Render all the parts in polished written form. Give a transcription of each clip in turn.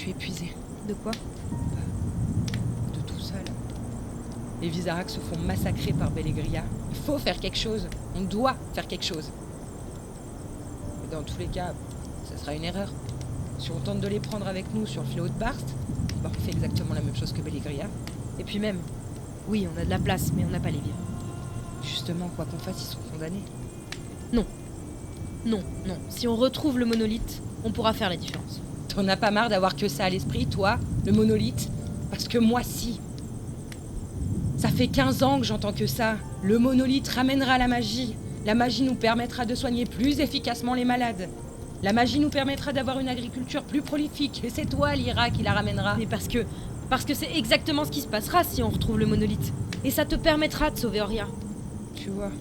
suis épuisée. De quoi? De tout ça, là. Les Vizaraks se font massacrer par Bellegria. Il faut faire quelque chose. On doit faire quelque chose. Et dans tous les cas, ça sera une erreur. Si on tente de les prendre avec nous sur le fléau de Barst, on fait exactement la même chose que Bellegria. Et puis même, oui, on a de la place, mais on n'a pas les vivres. Justement, quoi qu'on fasse, ils sont condamnés. Non. Si on retrouve le monolithe, on pourra faire la différence. T'en as pas marre d'avoir que ça à l'esprit, toi, le monolithe? Parce que moi, si. Ça fait 15 ans que j'entends que ça. Le monolithe ramènera la magie. La magie nous permettra de soigner plus efficacement les malades. La magie nous permettra d'avoir une agriculture plus prolifique. Et c'est toi, Lyra, qui la ramènera. Mais parce que c'est exactement ce qui se passera si on retrouve le monolithe. Et ça te permettra de sauver Oria. Tu vois,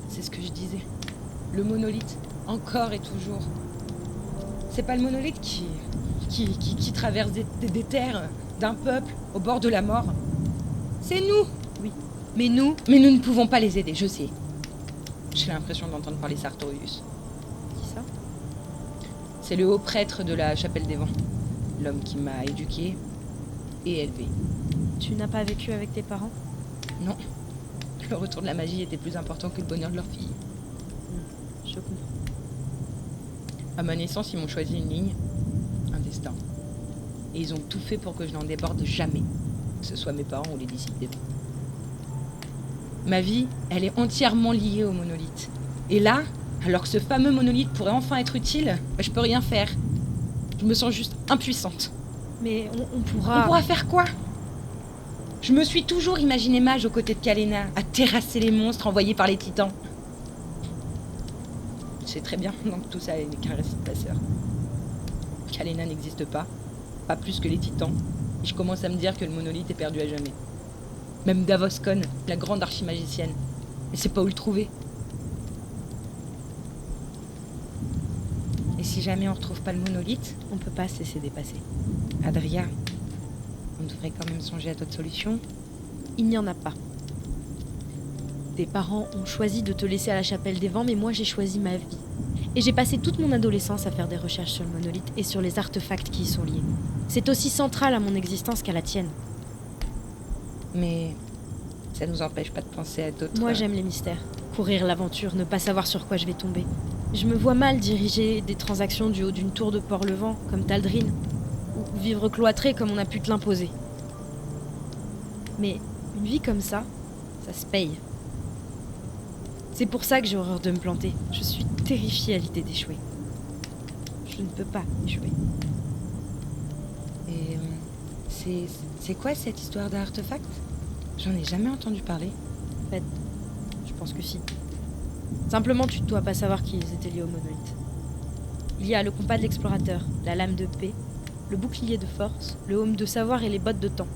c'est ce que je disais. Le monolithe, encore et toujours. C'est pas le monolithe qui traverse des terres d'un peuple au bord de la mort. C'est nous. Oui. Mais nous ne pouvons pas les aider, je sais. J'ai l'impression d'entendre parler Sartorius. Qui ça? C'est le haut prêtre de la Chapelle des Vents. L'homme qui m'a éduqué et élevé. Tu n'as pas vécu avec tes parents? Non. Le retour de la magie était plus important que le bonheur de leur fille. Je comprends. À ma naissance, ils m'ont choisi une ligne, un destin. Et ils ont tout fait pour que je n'en déborde jamais. Que ce soit mes parents ou les disciples des Vents. Ma vie, elle est entièrement liée au monolithe. Et là, alors que ce fameux monolithe pourrait enfin être utile, je peux rien faire. Je me sens juste impuissante. Mais on pourra... On pourra faire quoi? Je me suis toujours imaginé mage aux côtés de Kalena, à terrasser les monstres envoyés par les titans. Je sais très bien donc tout ça n'est qu'un récit de passeur. Kalena n'existe pas plus que les titans, et je commence à me dire que le monolithe est perdu à jamais. Même Davoscon, la grande archimagicienne, elle sait pas où le trouver. Et si jamais on retrouve pas le monolithe, On peut pas se laisser dépasser. Adria, on devrait quand même songer à d'autres solutions. Il n'y en a pas. Tes parents ont choisi de te laisser à la Chapelle des Vents, mais moi j'ai choisi ma vie. Et j'ai passé toute mon adolescence à faire des recherches sur le monolithe et sur les artefacts qui y sont liés. C'est aussi central à mon existence qu'à la tienne. Mais ça nous empêche pas de penser à d'autres... Moi j'aime les mystères. Courir l'aventure, ne pas savoir sur quoi je vais tomber. Je me vois mal diriger des transactions du haut d'une tour de Port-Levant, comme Taldrin, ou vivre cloîtré comme on a pu te l'imposer. Mais une vie comme ça se paye. C'est pour ça que j'ai horreur de me planter. Je suis terrifiée à l'idée d'échouer. Je ne peux pas échouer. Et c'est quoi cette histoire d'artefact? J'en ai jamais entendu parler. En fait, je pense que si. Simplement, tu ne dois pas savoir qu'ils étaient liés au monolithe. Il y a le compas de l'explorateur, la lame de paix, le bouclier de force, le haume de savoir et les bottes de temps.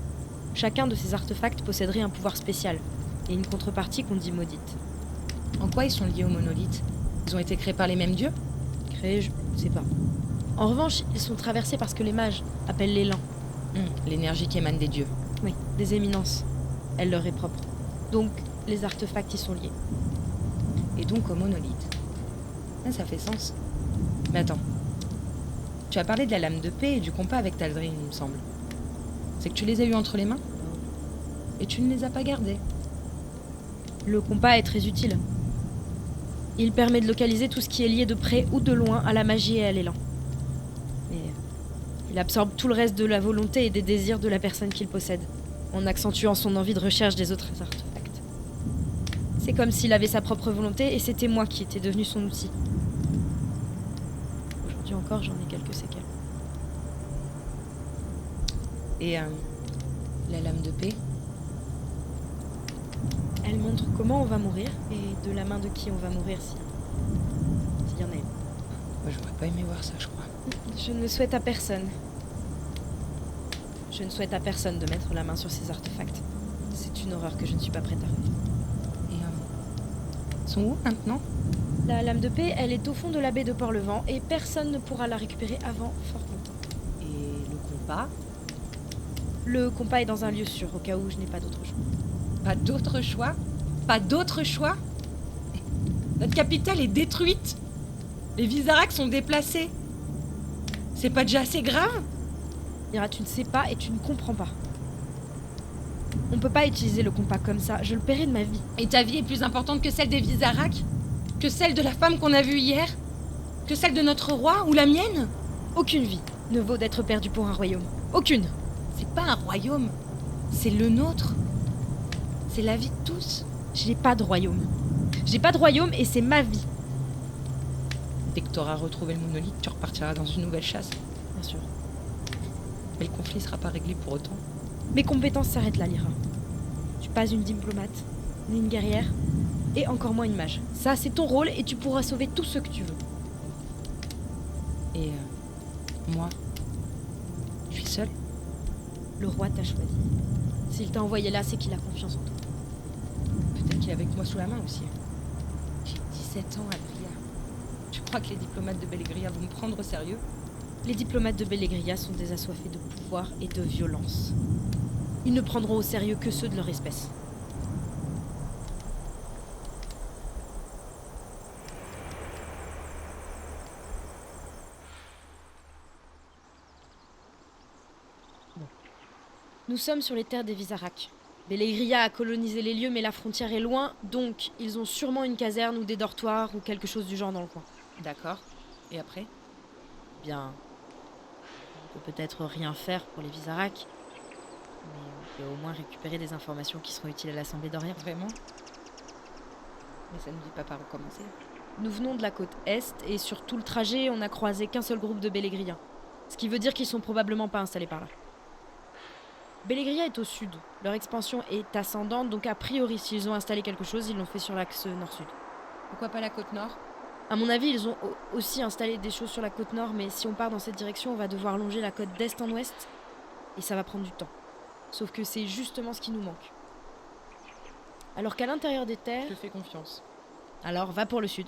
Chacun de ces artefacts posséderait un pouvoir spécial, et une contrepartie qu'on dit maudite. En quoi ils sont liés au monolithe? Ils ont été créés par les mêmes dieux? Créés, je ne sais pas. En revanche, ils sont traversés par ce que les mages appellent l'élan. L'énergie qui émane des dieux. Oui, des éminences. Elle leur est propre. Donc, les artefacts y sont liés. Et donc au monolithe. Ça fait sens. Mais attends. Tu as parlé de la lame de paix et du compas avec Taldrin, il me semble. C'est que tu les as eus entre les mains? Et tu ne les as pas gardés? Le compas est très utile. Il permet de localiser tout ce qui est lié de près ou de loin à la magie et à l'élan. Mais il absorbe tout le reste de la volonté et des désirs de la personne qui le possède, en accentuant son envie de recherche des autres artefacts. C'est comme s'il avait sa propre volonté et c'était moi qui étais devenu son outil. Aujourd'hui encore, j'en ai quelques séquelles. Et la lame de paix? Elle montre comment on va mourir et de la main de qui on va mourir s'il y en a une. Moi, j'aurais pas aimé voir ça, je crois. Je ne souhaite à personne. Je ne souhaite à personne de mettre la main sur ces artefacts. C'est une horreur que je ne suis pas prête à revivre. Et sont où maintenant? La lame de paix, elle est au fond de la baie de Port-Levant et personne ne pourra la récupérer avant fort longtemps. Et le compas? Le compas est dans un lieu sûr, au cas où je n'ai pas d'autre choix. Pas d'autre choix? Pas d'autre choix? Notre capitale est détruite. Les Vizaraks sont déplacés. C'est pas déjà assez grave? Lyra, tu ne sais pas et tu ne comprends pas. On peut pas utiliser le compas comme ça, je le paierai de ma vie. Et ta vie est plus importante que celle des Vizarrak? Que celle de la femme qu'on a vue hier? Que celle de notre roi ou la mienne? Aucune vie ne vaut d'être perdue pour un royaume. Aucune. C'est pas un royaume, c'est le nôtre. C'est la vie de tous. J'ai pas de royaume. J'ai pas de royaume et c'est ma vie. Dès que t'auras retrouvé le monolithe, tu repartiras dans une nouvelle chasse. Bien sûr. Mais le conflit sera pas réglé pour autant. Mes compétences s'arrêtent là, Lyra. Je suis pas une diplomate, ni une guerrière, et encore moins une mage. Ça, c'est ton rôle et tu pourras sauver tous ceux que tu veux. Et moi, je suis seule. Le roi t'a choisi. S'il t'a envoyé là, c'est qu'il a confiance en toi. Peut-être qu'il est avec moi sous la main aussi. J'ai 17 ans, Adria. Tu crois que les diplomates de Bellegria vont me prendre au sérieux? Les diplomates de Bellegria sont des assoiffés de pouvoir et de violence. Ils ne prendront au sérieux que ceux de leur espèce. Nous sommes sur les terres des Vizarrak. Bellegria a colonisé les lieux, mais la frontière est loin, donc ils ont sûrement une caserne ou des dortoirs ou quelque chose du genre dans le coin. D'accord. Et après? Bien, on peut peut-être rien faire pour les Vizarrak, mais on peut au moins récupérer des informations qui seront utiles à l'Assemblée d'Orient. Vraiment? Mais ça ne dit pas par où commencer. Nous venons de la côte Est, et sur tout le trajet, on n'a croisé qu'un seul groupe de Bellegriens. Ce qui veut dire qu'ils sont probablement pas installés par là. Bellegria est au sud. Leur expansion est ascendante, donc a priori, s'ils ont installé quelque chose, ils l'ont fait sur l'axe nord-sud. Pourquoi pas la côte nord? À mon avis, ils ont aussi installé des choses sur la côte nord, mais si on part dans cette direction, on va devoir longer la côte d'est en ouest, et ça va prendre du temps. Sauf que c'est justement ce qui nous manque. Alors qu'à l'intérieur des terres... Je te fais confiance. Alors va pour le sud.